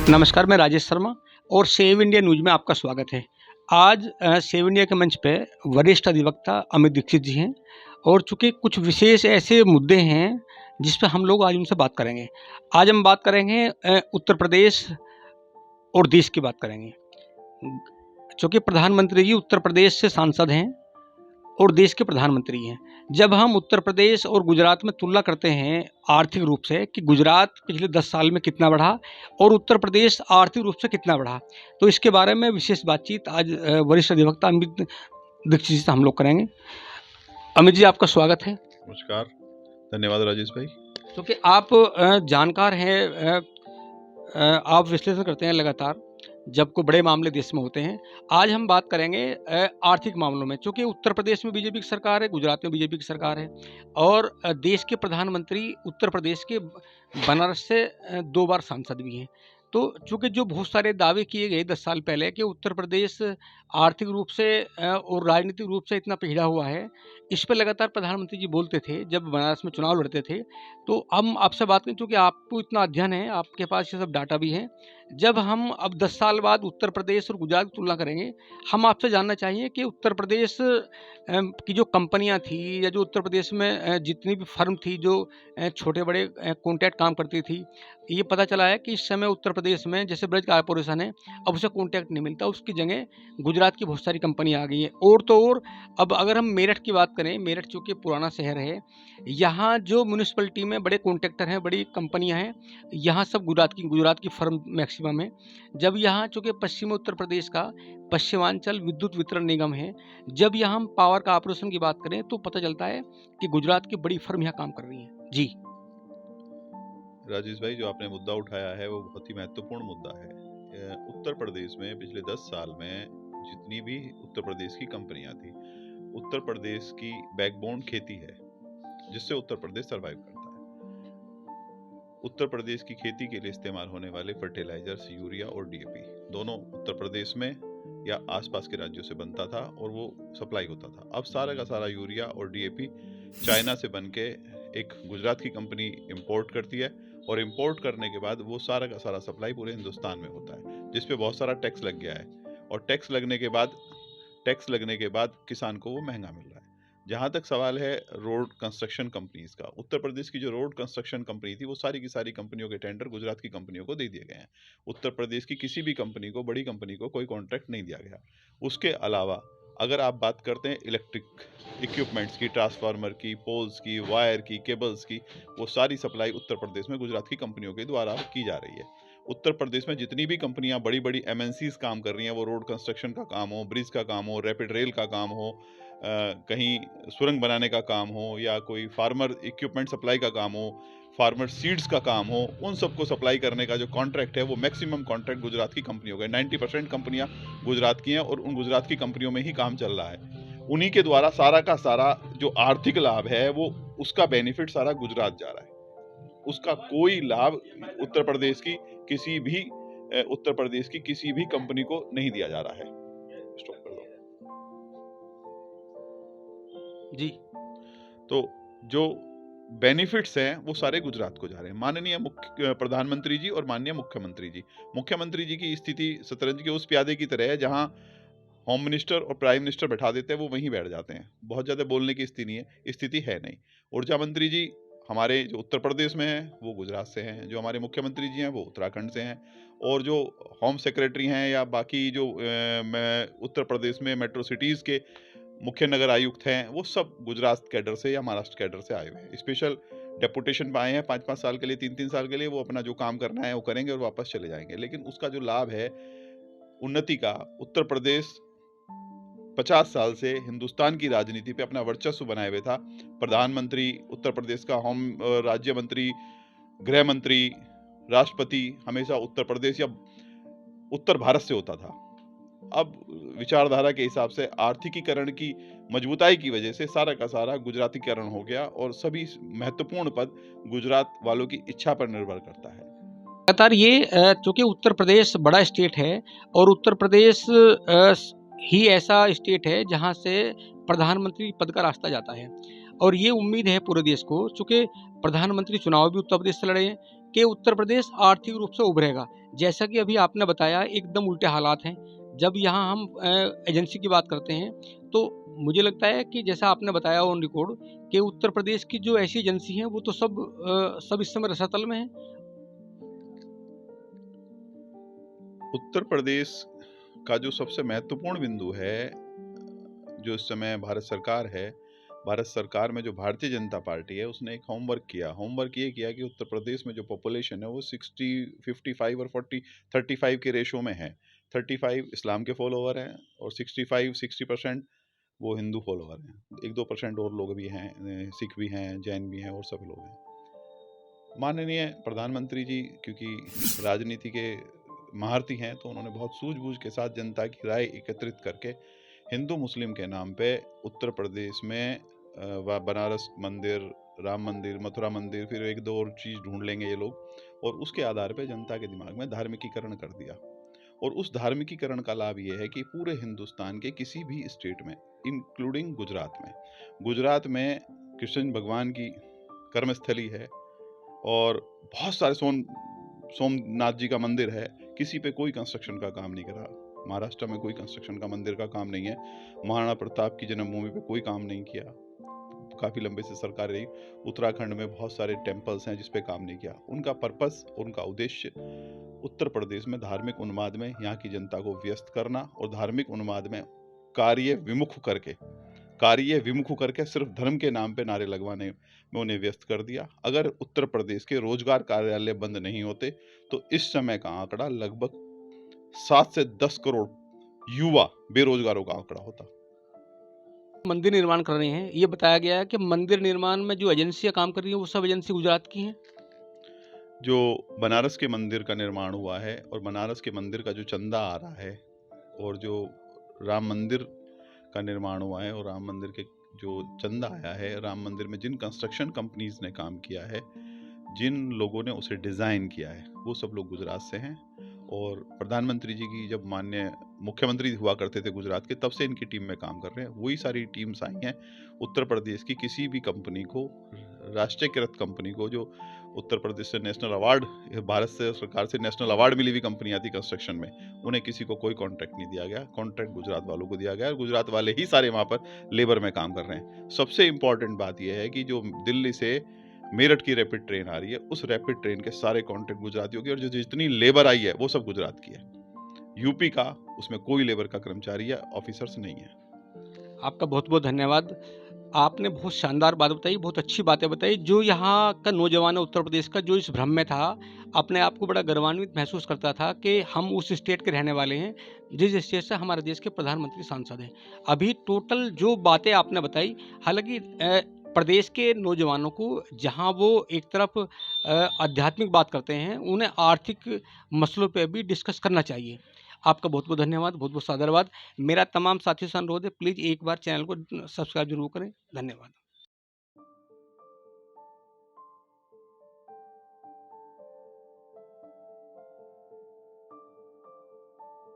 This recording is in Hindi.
नमस्कार, मैं राजेश शर्मा और सेव इंडिया न्यूज़ में आपका स्वागत है। आज सेव इंडिया के मंच पे वरिष्ठ अधिवक्ता अमित दीक्षित जी हैं और चूँकि कुछ विशेष ऐसे मुद्दे हैं जिस पे हम लोग आज उनसे बात करेंगे। आज हम बात करेंगे उत्तर प्रदेश और देश की बात करेंगे। चूँकि प्रधानमंत्री जी उत्तर प्रदेश से सांसद हैं और देश के प्रधानमंत्री हैं। जब हम उत्तर प्रदेश और गुजरात में तुलना करते हैं आर्थिक रूप से कि गुजरात पिछले 10 साल में कितना बढ़ा और उत्तर प्रदेश आर्थिक रूप से कितना बढ़ा, तो इसके बारे में विशेष बातचीत आज वरिष्ठ अधिवक्ता अमित दीक्षित जी से हम लोग करेंगे। अमित जी, आपका स्वागत है। नमस्कार, धन्यवाद राजेश भाई। क्योंकि आप जानकार हैं, आप विश्लेषण करते हैं लगातार जब कोई बड़े मामले देश में होते हैं। आज हम बात करेंगे आर्थिक मामलों में, चूँकि उत्तर प्रदेश में बीजेपी की सरकार है, गुजरात में बीजेपी की सरकार है और देश के प्रधानमंत्री उत्तर प्रदेश के बनारस से 2 बार सांसद भी हैं। तो चूँकि जो बहुत सारे दावे किए गए 10 साल पहले कि उत्तर प्रदेश आर्थिक रूप से और राजनीतिक रूप से इतना पिछड़ा हुआ है, इस पे लगातार प्रधानमंत्री जी बोलते थे जब बनारस में चुनाव लड़ते थे। तो हम आपसे बात करें, चूँकि आपको इतना अध्ययन है, आपके पास ये सब डाटा भी है। जब हम अब 10 साल बाद उत्तर प्रदेश और गुजरात की तुलना करेंगे, हम आपसे जानना चाहिए कि उत्तर प्रदेश की जो कंपनियां थी या जो उत्तर प्रदेश में जितनी भी फर्म थी जो छोटे-बड़े कॉन्ट्रैक्ट काम करती थी, ये पता चला है कि इस समय उत्तर प्रदेश में जैसे ब्रज कॉर्पोरेशन है, अब उसे कॉन्ट्रैक्ट नहीं मिलता, उसकी जगह गुजरात की बहुत सारी कंपनियाँ आ गई हैं। और तो और अब अगर हम मेरठ की बात करें, मेरठ चूँकि पुराना शहर है, यहाँ जो म्युनिसिपैलिटी में बड़े कॉन्ट्रैक्टर हैं, बड़ी कंपनियाँ हैं, यहाँ सब गुजरात की फर्म मैक्सिमम है। जब यहाँ चूँकि पश्चिमी उत्तर प्रदेश का पश्चिमांचल विद्युत वितरण निगम है, जब यहाँ हम पावर कॉर्पोरेशन की बात करें तो पता चलता है कि गुजरात की बड़ी फर्म यहाँ काम कर रही हैं। जी। राजेश भाई, जो आपने मुद्दा उठाया है वो बहुत ही महत्वपूर्ण मुद्दा है। उत्तर प्रदेश में पिछले 10 साल में जितनी भी उत्तर प्रदेश की कंपनियां थी, उत्तर प्रदेश की बैकबोन खेती है जिससे उत्तर प्रदेश सर्वाइव करता है। उत्तर प्रदेश की खेती के लिए इस्तेमाल होने वाले फर्टिलाइजर्स यूरिया और डीएपी दोनों उत्तर प्रदेश में या आसपास के राज्यों से बनता था और वो सप्लाई होता था। अब सारा का सारा यूरिया और डीएपी चाइना से बन के एक गुजरात की कंपनी इंपोर्ट करती है और इंपोर्ट करने के बाद वो सारा का सारा सप्लाई पूरे हिंदुस्तान में होता है, जिस पे बहुत सारा टैक्स लग गया है और टैक्स लगने के बाद किसान को वो महंगा मिल रहा है। जहाँ तक सवाल है रोड कंस्ट्रक्शन कंपनीज का, उत्तर प्रदेश की जो रोड कंस्ट्रक्शन कंपनी थी वो सारी की सारी कंपनियों के टेंडर गुजरात की कंपनियों को दे दिए गए हैं। उत्तर प्रदेश की किसी भी कंपनी को, बड़ी कंपनी को कोई कॉन्ट्रैक्ट नहीं दिया गया। उसके अलावा अगर आप बात करते हैं इलेक्ट्रिक इक्विपमेंट्स की, ट्रांसफार्मर की, पोल्स की, वायर की, केबल्स की, वो सारी सप्लाई उत्तर प्रदेश में गुजरात की कंपनियों के द्वारा की जा रही है। उत्तर प्रदेश में जितनी भी कंपनियां बड़ी बड़ी एमएनसीज काम कर रही हैं, वो रोड कंस्ट्रक्शन का काम हो, ब्रिज का काम हो, रैपिड रेल का काम हो, कहीं सुरंग बनाने का काम हो या कोई फार्मर इक्विपमेंट सप्लाई का काम हो, फार्मर सीड्स का काम हो, उन सबको सप्लाई करने का जो कॉन्ट्रैक्ट है वो मैक्सिमम कॉन्ट्रैक्ट गुजरात की कंपनियों का है। 90% कंपनियां गुजरात की हैं और उन गुजरात की कंपनियों में ही काम चल रहा है। उन्हीं के द्वारा सारा का सारा जो आर्थिक लाभ है वो उसका बेनिफिट सारा गुजरात जा रहा है। उसका कोई लाभ उत्तर प्रदेश की किसी भी कंपनी को नहीं दिया जा रहा है। स्टॉप कर दो जी। तो जो बेनिफिट्स हैं वो सारे गुजरात को जा रहे हैं। माननीय प्रधानमंत्री जी और माननीय मुख्यमंत्री जी की स्थिति शतरंज के उस प्यादे की तरह है, जहां होम मिनिस्टर और प्राइम मिनिस्टर बैठा देते हैं, वो वहीं बैठ जाते हैं। बहुत ज़्यादा बोलने की स्थिति है नहीं। ऊर्जा मंत्री जी हमारे जो उत्तर प्रदेश में हैं वो गुजरात से हैं, जो हमारे मुख्यमंत्री जी हैं वो उत्तराखंड से हैं, और जो होम सेक्रेटरी हैं या बाकी जो उत्तर प्रदेश में मेट्रो सिटीज़ के मुख्य नगर आयुक्त हैं, वो सब गुजरात कैडर से या महाराष्ट्र कैडर से आए हुए हैं। स्पेशल डेपुटेशन पर आए हैं 5-5 साल के लिए, 3-3 साल के लिए। वो अपना जो काम करना है वो करेंगे और वापस चले जाएंगे। लेकिन उसका जो लाभ है उन्नति का, उत्तर प्रदेश 50 साल से हिंदुस्तान की राजनीति पे अपना वर्चस्व बनाए हुए था। प्रधानमंत्री, उत्तर प्रदेश का होम राज्य मंत्री, गृह मंत्री, राष्ट्रपति हमेशा उत्तर प्रदेश या उत्तर भारत से होता था। अब विचारधारा के हिसाब से आर्थिकीकरण की मजबूताई की वजह से सारा का सारा गुजरातीकरण हो गया और सभी महत्वपूर्ण पद गुजरात वालों की इच्छा पर निर्भर करता है। लगातार ये चूँकि उत्तर प्रदेश बड़ा स्टेट है और उत्तर प्रदेश ही ऐसा स्टेट है जहाँ से प्रधानमंत्री पद का रास्ता जाता है और ये उम्मीद है पूरे देश को, चूँकि प्रधानमंत्री चुनाव भी उत्तर प्रदेश से लड़े हैं, कि उत्तर प्रदेश आर्थिक रूप से उभरेगा। जैसा कि अभी आपने बताया एकदम उल्टे हालात हैं। जब यहाँ हम एजेंसी की बात करते हैं तो मुझे लगता है कि जैसा आपने बताया ऑन रिकॉर्ड कि उत्तर प्रदेश की जो ऐसी एजेंसी हैं वो तो सब इस समय रसातल में हैं। उत्तर प्रदेश का जो सबसे महत्वपूर्ण बिंदु है, जो इस समय भारत सरकार में जो भारतीय जनता पार्टी है, उसने एक होमवर्क ये किया कि उत्तर प्रदेश में जो पॉपुलेशन है वो 55 और 35 के रेशो में है। 35 इस्लाम के फॉलोवर हैं और 60% वो हिंदू फॉलोवर हैं। 1-2% और लोग भी हैं, सिख भी हैं, जैन भी हैं और सभी लोग हैं। माननीय प्रधानमंत्री जी क्योंकि राजनीति के महारथी हैं, तो उन्होंने बहुत सूझबूझ के साथ जनता की राय एकत्रित करके हिंदू मुस्लिम के नाम पे उत्तर प्रदेश में बनारस मंदिर, राम मंदिर, मथुरा मंदिर, फिर 1-2 और चीज़ ढूंढ लेंगे ये लोग, और उसके आधार पे जनता के दिमाग में धार्मिकीकरण कर दिया। और उस धार्मिकीकरण का लाभ ये है कि पूरे हिंदुस्तान के किसी भी स्टेट में, इंक्लूडिंग गुजरात में कृष्ण भगवान की कर्मस्थली है और बहुत सारे सोमनाथ जी का मंदिर है, किसी पे कोई कंस्ट्रक्शन का काम नहीं करा। महाराष्ट्र में कोई कंस्ट्रक्शन का मंदिर का काम नहीं है। महाराणा प्रताप की जन्मभूमि पे कोई काम नहीं किया, काफ़ी लंबे से सरकार रही। उत्तराखंड में बहुत सारे टेम्पल्स हैं जिस पे काम नहीं किया। उनका पर्पस, उनका उद्देश्य उत्तर प्रदेश में धार्मिक उन्माद में यहाँ की जनता को व्यस्त करना और धार्मिक उन्माद में कार्य विमुख करके सिर्फ धर्म के नाम पे नारे लगवाने में उन्हें व्यस्त कर दिया। अगर उत्तर प्रदेश के रोजगार कार्यालय बंद नहीं होते तो इस समय का आंकड़ा लगभग 7 से 10 करोड़ युवा बेरोजगारों का आंकड़ा होता। मंदिर निर्माण कर रहे हैं, ये बताया गया है कि मंदिर निर्माण में जो एजेंसियां काम कर रही हैं वो सब एजेंसी गुजरात की हैं। जो बनारस के मंदिर का निर्माण हुआ है और बनारस के मंदिर का जो चंदा आ रहा है, और जो राम मंदिर का निर्माण हुआ है और राम मंदिर के जो चंदा आया है, राम मंदिर में जिन कंस्ट्रक्शन कंपनीज ने काम किया है, जिन लोगों ने उसे डिज़ाइन किया है, वो सब लोग गुजरात से हैं। और प्रधानमंत्री जी की जब माननीय मुख्यमंत्री हुआ करते थे गुजरात के, तब से इनकी टीम में काम कर रहे हैं। वही सारी टीम्स आई हैं। उत्तर प्रदेश की किसी भी कंपनी को, राष्ट्रीयकृत कंपनी को, जो उत्तर प्रदेश से नेशनल अवार्ड, भारत से सरकार से नेशनल अवार्ड मिली हुई कंपनियां थी कंस्ट्रक्शन में, उन्हें किसी को कोई कॉन्ट्रैक्ट नहीं दिया गया। कॉन्ट्रैक्ट गुजरात वालों को दिया गया और गुजरात वाले ही सारे वहाँ पर लेबर में काम कर रहे हैं। सबसे इम्पॉर्टेंट बात यह है कि जो दिल्ली से मेरठ की रैपिड ट्रेन आ रही है, उस रैपिड ट्रेन के सारे कॉन्ट्रैक्ट गुजरातियों की, और जो जितनी लेबर आई है वो सब गुजरात की है। यूपी का उसमें कोई लेबर का कर्मचारी या ऑफिसर्स नहीं है। आपका बहुत बहुत धन्यवाद। आपने बहुत शानदार बात बताई, बहुत अच्छी बातें बताई। जो यहाँ का नौजवान है उत्तर प्रदेश का, जो इस भ्रम में था, अपने आप को बड़ा गर्वान्वित महसूस करता था कि हम उस स्टेट के रहने वाले हैं जिस स्टेट से हमारे देश के प्रधानमंत्री सांसद हैं। अभी टोटल जो बातें आपने बताई, हालांकि प्रदेश के नौजवानों को जहाँ वो एक तरफ आध्यात्मिक बात करते हैं, उन्हें आर्थिक मसलों पे भी डिस्कस करना चाहिए। आपका बहुत बहुत धन्यवाद, बहुत बहुत साधुवाद। मेरा तमाम साथियों से अनुरोध है, प्लीज़ एक बार चैनल को सब्सक्राइब जरूर करें। धन्यवाद।